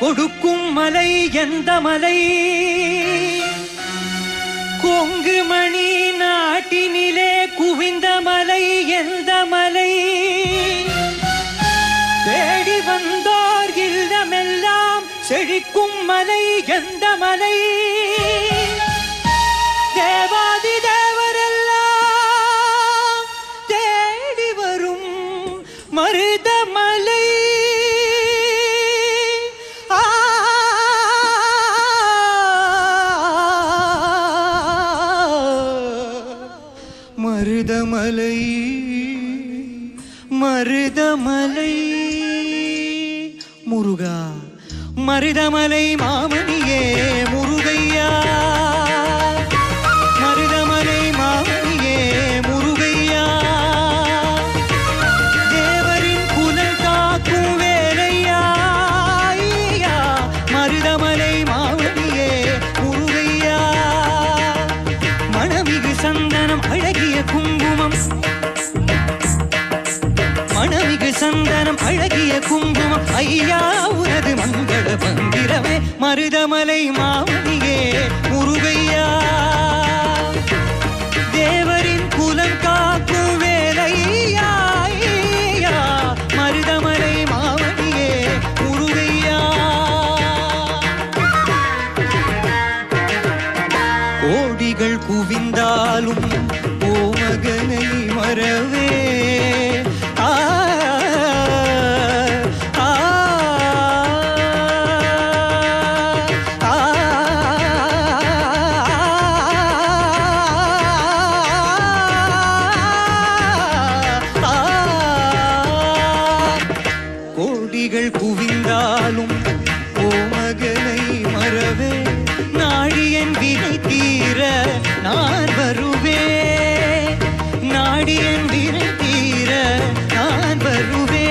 கொடுக்கும் மலை எந்த மலை? கொங்கு மணி நாட்டினிலே குவிந்த மலை எந்த மலை? தேடி வந்தோர் இல்லமெல்லாம் செழிக்கும் மலை எந்த மலை? தேவாதி தேவரெல்லாம் தேடி வரும் மருதமலை. மருதமலை மருதமலை முருகா, மருதமலை மாமணியே முருகையா, மருதமலை மாமணியே முருகையா, தேவரின் குலம் காக்கும் வேலையா, மருதமலை மாமணியே முருகையா. மணமிகு சந்தனம் அழகிய குங்குமம், மணமிகு சந்தனம் அழகிய குங்குமம், ஐயா உனது மங்கள மந்திரமே மருதமலை மாமணியே முருகையா. தேவரின் குலம் காக்கும் வேலையா, மருதமலை மாமணியே முருகையா. கோடிகள் குவிந்தாலும் ஓமகனை மறவே கோடிகள் குவிந்தாலும் ஓமகனை மறவே நாடியன் வினை தீர நான் வருவே, நாடியன் வினை தீர நான் வருவே.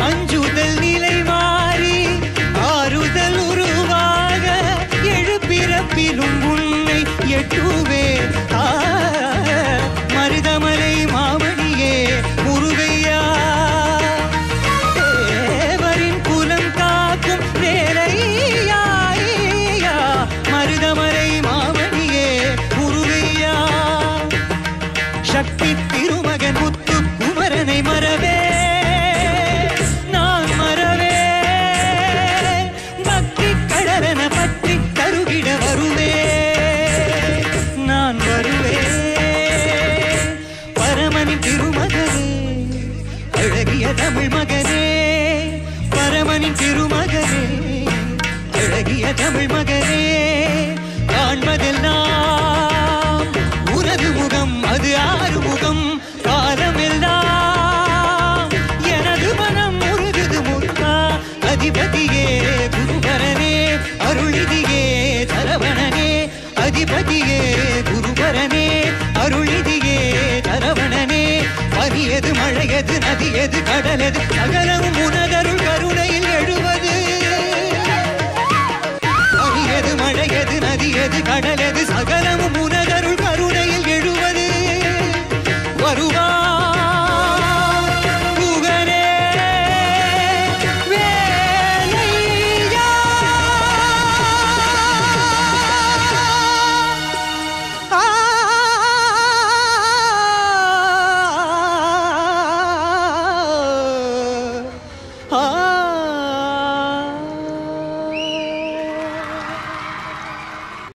அஞ்சுதல் நிலை மாறி ஆறுதல் உருவாக எழுப்பிறப்பிலும் உன்னை எட்டுவே. மருதமலை மாமணியே முருகையா, தேவரின் குலம் காக்கும் வேலையா, மருதமலை மாமணியே முருகையா. சக்தி திருமகன் முத்து குமரனை மறவே நான் மறவே, பக்தி கடலென பற்றி கருகிட வருவே நான் வருவே. பரமனின் திருமகனே அழகிய தமிழ் மகனே, பரமனின் திருமகனே அழகிய தமிழ் மகனே. காண்பதெல்லாம் உனது முகம், அது ஆறு முகம், காலமெல்லாம் எனது மனம் முருகுது முருகா. அதிபதியே குருபரனே அருளிதியே சரவணனே, அதிபதியே குருபரனே அருளிதியே சரவணனே. பனியது மழையது நதியது கடலது சகலமும் உன